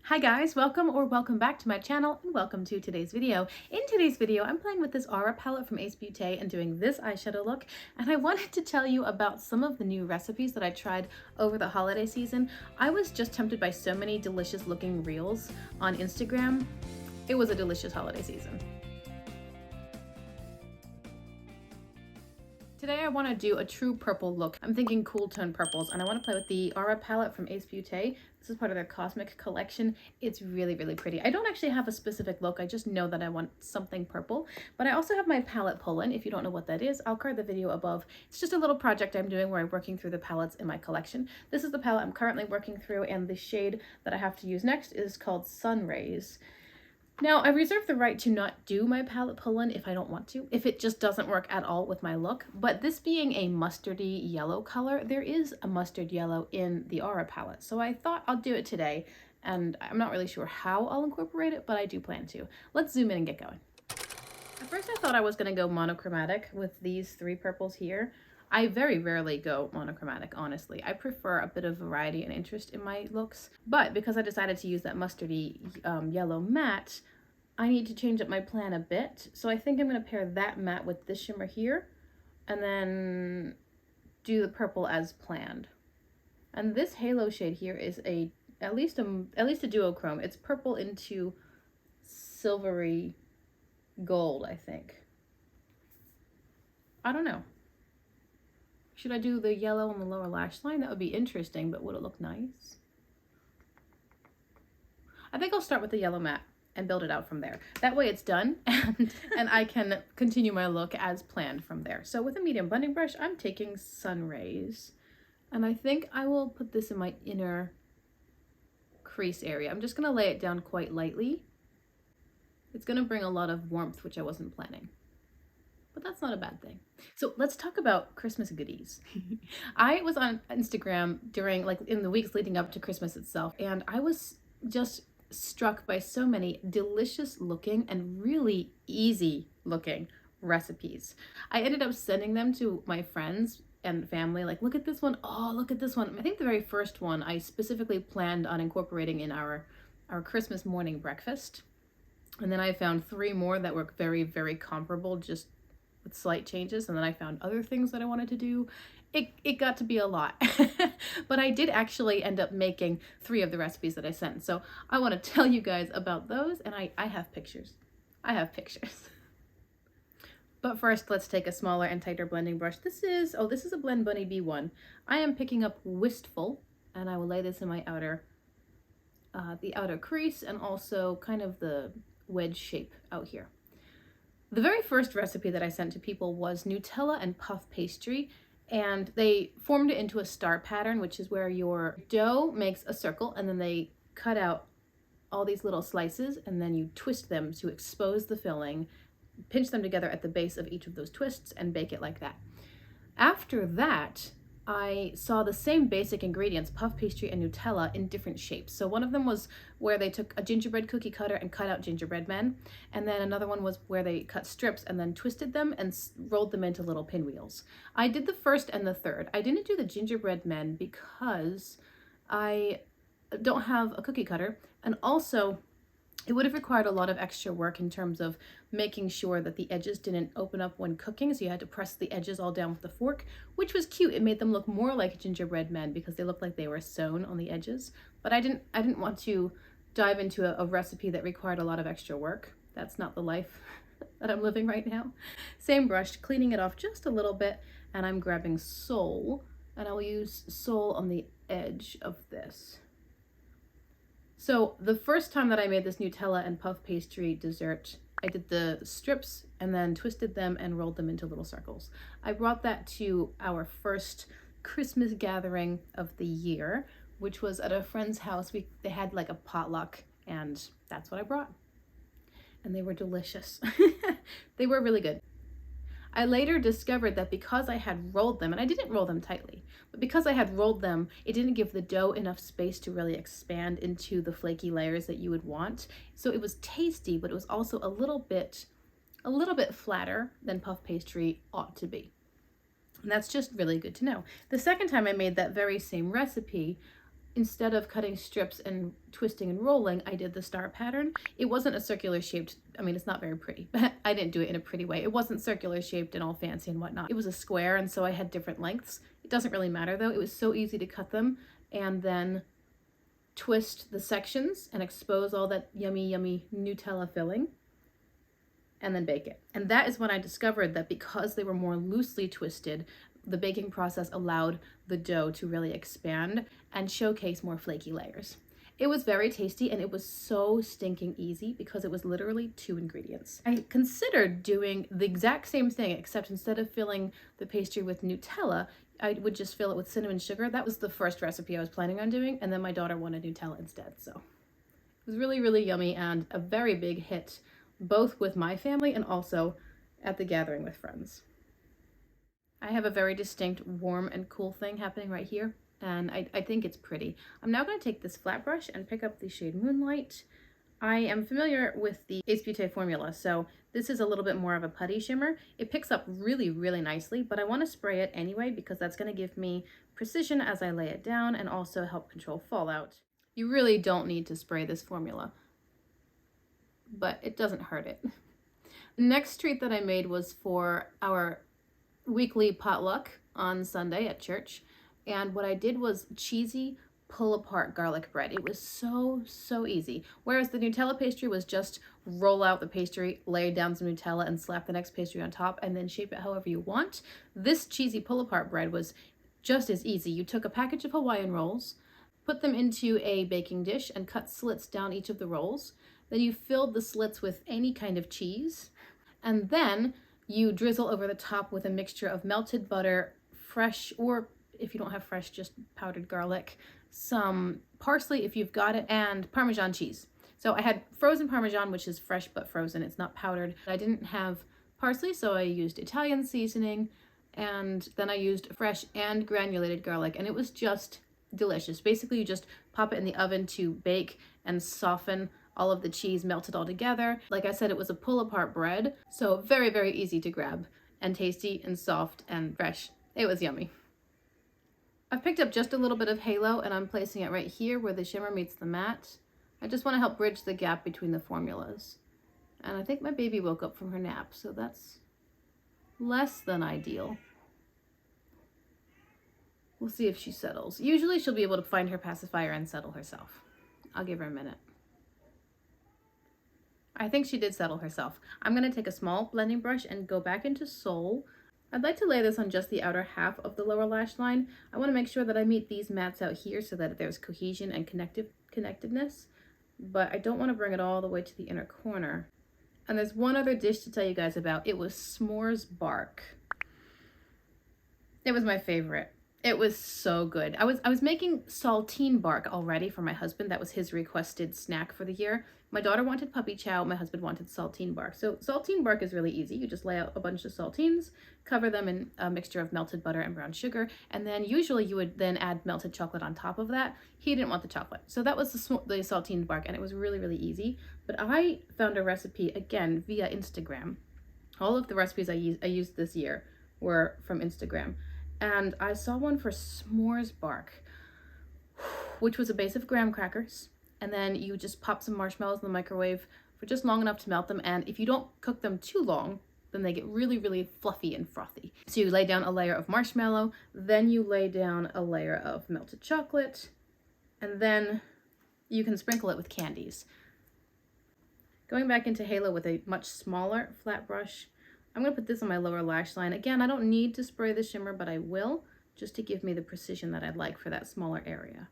Hi guys, welcome back to my channel and welcome to today's video. In today's video, I'm playing with this Aura palette from Ace Beauté and doing this eyeshadow look, and I wanted to tell you about some of the new recipes that I tried over the holiday season. I was just tempted by so many delicious looking reels on Instagram. It was a delicious holiday season. Today I want to do a true purple look. I'm thinking cool tone purples, and I want to play with the Aura palette from Ace Beauté. This is part of their Cosmic collection. It's really, really pretty. I don't actually have a specific look. I just know that I want something purple. But I also have my palette pull-in. If you don't know what that is, I'll card the video above. It's just a little project I'm doing where I'm working through the palettes in my collection. This is the palette I'm currently working through, and the shade that I have to use next is called Sun Rays. Now, I reserve the right to not do my palette pull-in if I don't want to, if it just doesn't work at all with my look. But this being a mustardy yellow color, there is a mustard yellow in the Aura palette. So I thought I'll do it today, and I'm not really sure how I'll incorporate it, but I do plan to. Let's zoom in and get going. At first I thought I was going to go monochromatic with these three purples here. I very rarely go monochromatic, honestly. I prefer a bit of variety and interest in my looks. But because I decided to use that mustardy yellow matte, I need to change up my plan a bit. So I think I'm going to pair that matte with this shimmer here, and then do the purple as planned. And this halo shade here is at least a duochrome. It's purple into silvery gold, I think. I don't know. Should I do the yellow on the lower lash line? That would be interesting, but would it look nice? I think I'll start with the yellow matte and build it out from there. That way it's done, and I can continue my look as planned from there. So with a medium blending brush, I'm taking Sun Rays, and I think I will put this in my inner crease area. I'm just gonna lay it down quite lightly. It's gonna bring a lot of warmth, which I wasn't planning. But that's not a bad thing. So let's talk about Christmas goodies. I was on Instagram during, in the weeks leading up to Christmas itself, and I was just struck by so many delicious looking and really easy looking recipes. I ended up sending them to my friends and family, like, look at this one. Oh, look at this one. I think the very first one I specifically planned on incorporating in our Christmas morning breakfast. And then I found three more that were very, very comparable, just with slight changes, and then I found other things that I wanted to do. It got to be a lot. But I did actually end up making three of the recipes that I sent. So I want to tell you guys about those, and I have pictures. I have pictures. But first, let's take a smaller and tighter blending brush. This is a Blend Bunny B1. I am picking up Wistful, and I will lay this in my the outer crease, and also kind of the wedge shape out here. The very first recipe that I sent to people was Nutella and puff pastry, and they formed it into a star pattern, which is where your dough makes a circle, and then they cut out all these little slices, and then you twist them to expose the filling, pinch them together at the base of each of those twists, and bake it like that. After that, I saw the same basic ingredients, puff pastry and Nutella, in different shapes. So one of them was where they took a gingerbread cookie cutter and cut out gingerbread men. And then another one was where they cut strips and then twisted them and rolled them into little pinwheels. I did the first and the third. I didn't do the gingerbread men because I don't have a cookie cutter. And also, it would have required a lot of extra work in terms of making sure that the edges didn't open up when cooking, so you had to press the edges all down with a fork, which was cute. It made them look more like gingerbread men because they looked like they were sewn on the edges. But I didn't want to dive into a recipe that required a lot of extra work. That's not the life that I'm living right now. Same brush, cleaning it off just a little bit, and I'm grabbing Soul, and I will use Soul on the edge of this. So the first time that I made this Nutella and puff pastry dessert, I did the strips and then twisted them and rolled them into little circles. I brought that to our first Christmas gathering of the year, which was at a friend's house. They had like a potluck, and that's what I brought. And they were delicious. They were really good. I later discovered that because I had rolled them, and I didn't roll them tightly, but because I had rolled them, it didn't give the dough enough space to really expand into the flaky layers that you would want. So it was tasty, but it was also a little bit flatter than puff pastry ought to be. And that's just really good to know. The second time I made that very same recipe, instead of cutting strips and twisting and rolling, I did the star pattern. It wasn't a circular shaped, I mean, it's not very pretty, but I didn't do it in a pretty way. It wasn't circular shaped and all fancy and whatnot. It was a square, and so I had different lengths. It doesn't really matter though. It was so easy to cut them and then twist the sections and expose all that yummy, yummy Nutella filling, and then bake it. And that is when I discovered that because they were more loosely twisted, the baking process allowed the dough to really expand and showcase more flaky layers. It was very tasty, and it was so stinking easy because it was literally 2 ingredients. I considered doing the exact same thing, except instead of filling the pastry with Nutella, I would just fill it with cinnamon sugar. That was the first recipe I was planning on doing, and then my daughter wanted Nutella instead. So it was really, really yummy and a very big hit, both with my family and also at the gathering with friends. I have a very distinct warm and cool thing happening right here, and I think it's pretty. I'm now going to take this flat brush and pick up the shade Moonlight. I am familiar with the Ace Beauté formula, so this is a little bit more of a putty shimmer. It picks up really, really nicely, but I want to spray it anyway because that's going to give me precision as I lay it down and also help control fallout. You really don't need to spray this formula, but it doesn't hurt it. The next treat that I made was for our weekly potluck on Sunday at church, and what I did was cheesy pull-apart garlic bread. It was so easy. Whereas the Nutella pastry was just roll out the pastry, lay down some Nutella, and slap the next pastry on top, and then shape it however you want. This cheesy pull-apart bread was just as easy. You took a package of Hawaiian rolls, put them into a baking dish, and cut slits down each of the rolls. Then you filled the slits with any kind of cheese, and then you drizzle over the top with a mixture of melted butter, fresh, or if you don't have fresh, just powdered garlic, some parsley if you've got it, and Parmesan cheese. So I had frozen Parmesan, which is fresh but frozen. It's not powdered. I didn't have parsley, so I used Italian seasoning, and then I used fresh and granulated garlic, and it was just delicious. Basically, you just pop it in the oven to bake and soften all of the cheese melted all together. Like I said, it was a pull-apart bread, so very, very easy to grab, and tasty and soft and fresh. It was yummy. I've picked up just a little bit of halo, and I'm placing it right here where the shimmer meets the matte. I just want to help bridge the gap between the formulas. And I think my baby woke up from her nap, so that's less than ideal. We'll see if she settles. Usually she'll be able to find her pacifier and settle herself. I'll give her a minute. I think she did settle herself. I'm going to take a small blending brush and go back into Soul. I'd like to lay this on just the outer half of the lower lash line. I want to make sure that I meet these mattes out here so that there's cohesion and connectedness, but I don't want to bring it all the way to the inner corner. And there's one other dish to tell you guys about. It was s'mores bark. It was my favorite. It was so good. I was making saltine bark already for my husband. That was his requested snack for the year. My daughter wanted puppy chow. My husband wanted saltine bark. So saltine bark is really easy. You just lay out a bunch of saltines, cover them in a mixture of melted butter and brown sugar, and then usually you would then add melted chocolate on top of that. He didn't want the chocolate. So that was the saltine bark, and it was really, really easy. But I found a recipe, again, via Instagram. All of the recipes I used this year were from Instagram. And I saw one for s'mores bark, which was a base of graham crackers. And then you just pop some marshmallows in the microwave for just long enough to melt them. And if you don't cook them too long, then they get really, really fluffy and frothy. So you lay down a layer of marshmallow, then you lay down a layer of melted chocolate, and then you can sprinkle it with candies. Going back into Halo with a much smaller flat brush, I'm going to put this on my lower lash line. Again, I don't need to spray the shimmer, but I will, just to give me the precision that I'd like for that smaller area.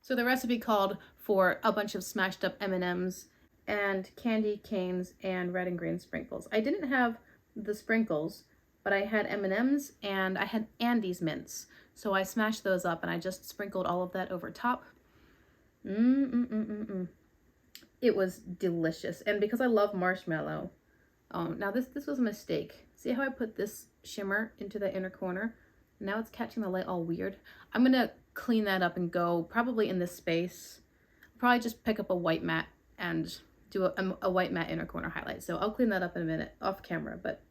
So the recipe called for a bunch of smashed up M&Ms and candy canes and red and green sprinkles. I didn't have the sprinkles, but I had M&Ms and I had Andes mints. So I smashed those up and I just sprinkled all of that over top. It was delicious. And because I love marshmallow, now this was a mistake. See how I put this shimmer into the inner corner? Now it's catching the light all weird. I'm gonna clean that up and go probably in this space. Probably just pick up a white mat and do a white matte inner corner highlight. So I'll clean that up in a minute off camera, but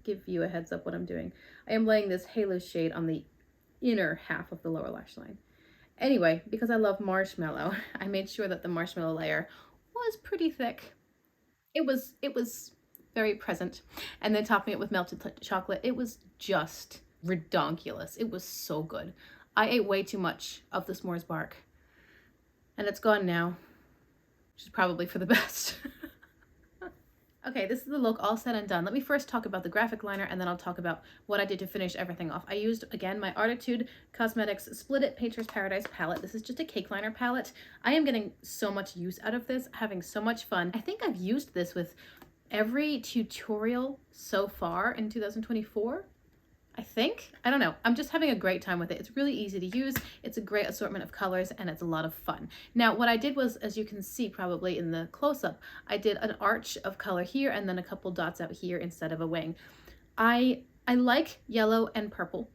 give you a heads up what I'm doing. I am laying this Halo shade on the inner half of the lower lash line. Anyway, because I love marshmallow, I made sure that the marshmallow layer was pretty thick. It was very present. And then topping it with melted chocolate, it was just redonkulous. It was so good. I ate way too much of the s'mores bark, and it's gone now, which is probably for the best. Okay, this is the look all said and done. Let me first talk about the graphic liner, and then I'll talk about what I did to finish everything off. I used, again, my Artitude Cosmetics Split It Painter's Paradise palette. This is just a cake liner palette. I am getting so much use out of this, having so much fun. I think I've used this with every tutorial so far in 2024. I think. I don't know. I'm just having a great time with it. It's really easy to use. It's a great assortment of colors, and it's a lot of fun. Now, what I did was, as you can see probably in the close-up, I did an arch of color here and then a couple dots out here instead of a wing. I like yellow and purple.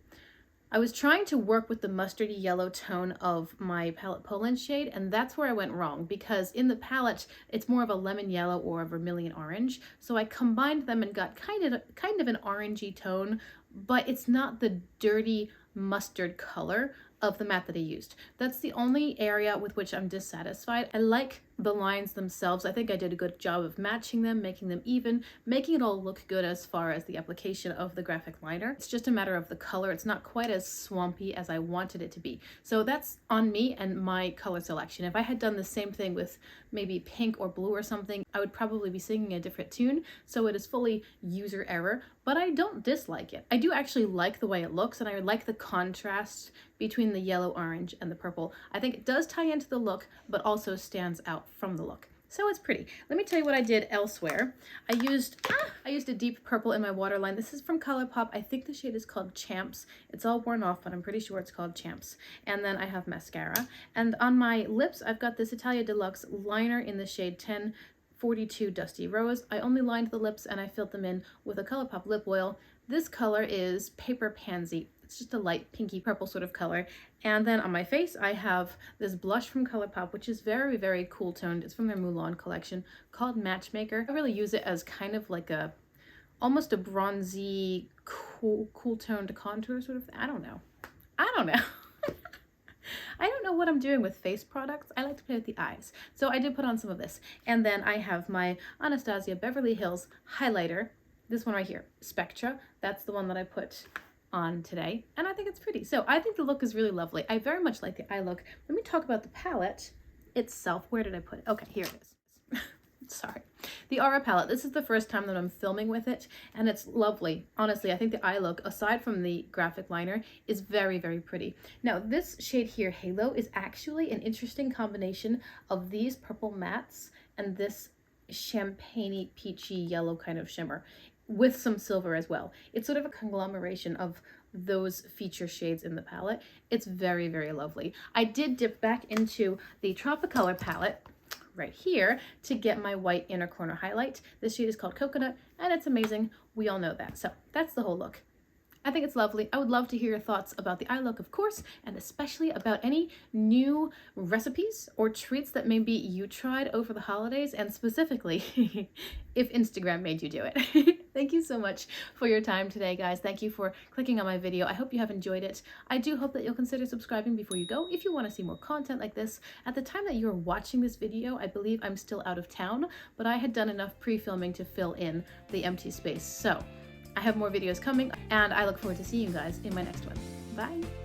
I was trying to work with the mustardy yellow tone of my palette Poland shade, and that's where I went wrong, because in the palette it's more of a lemon yellow or a vermilion orange. So I combined them and got kind of an orangey tone, but it's not the dirty mustard color of the matte that I used. That's the only area with which I'm dissatisfied. I like the lines themselves. I think I did a good job of matching them, making them even, making it all look good as far as the application of the graphic liner. It's just a matter of the color. It's not quite as swampy as I wanted it to be. So that's on me and my color selection. If I had done the same thing with maybe pink or blue or something, I would probably be singing a different tune. So it is fully user error, but I don't dislike it. I do actually like the way it looks, and I like the contrast between the yellow, orange, and the purple. I think it does tie into the look, but also stands out from the look. So it's pretty. Let me tell you what I did elsewhere. I used a deep purple in my waterline. This is from ColourPop. I think the shade is called Champs. It's all worn off, but I'm pretty sure it's called Champs. And then I have mascara. And on my lips, I've got this Italia Deluxe liner in the shade 1042 Dusty Rose. I only lined the lips and I filled them in with a ColourPop lip oil. This color is Paper Pansy. It's just a light pinky purple sort of color. And then on my face, I have this blush from ColourPop, which is very, very cool toned. It's from their Mulan collection called Matchmaker. I really use it as kind of like almost a bronzy, cool toned contour sort of. I don't know. I don't know what I'm doing with face products. I like to play with the eyes. So I did put on some of this. And then I have my Anastasia Beverly Hills highlighter. This one right here, Spectra. That's the one that I put on today, and I think it's pretty. So I think the look is really lovely. I very much like the eye look. Let me talk about the palette itself. Where did I put it? Okay, here it is. Sorry. The Aura palette. This is the first time that I'm filming with it, and it's lovely. Honestly, I think the eye look, aside from the graphic liner, is very, very pretty. Now, this shade here, Halo, is actually an interesting combination of these purple mattes and this champagne-y, peachy yellow kind of shimmer, with some silver as well. It's sort of a conglomeration of those feature shades in the palette. It's very, very lovely. I did dip back into the Tropicolor palette right here to get my white inner corner highlight. This shade is called Coconut, and it's amazing. We all know that. So that's the whole look. I think it's lovely. I would love to hear your thoughts about the eye look, of course, and especially about any new recipes or treats that maybe you tried over the holidays, and specifically if Instagram made you do it. Thank you so much for your time today, guys. Thank you for clicking on my video. I hope you have enjoyed it. I do hope that you'll consider subscribing before you go if you want to see more content like this. At the time that you're watching this video, I believe I'm still out of town, but I had done enough pre-filming to fill in the empty space. So I have more videos coming, and I look forward to seeing you guys in my next one. Bye!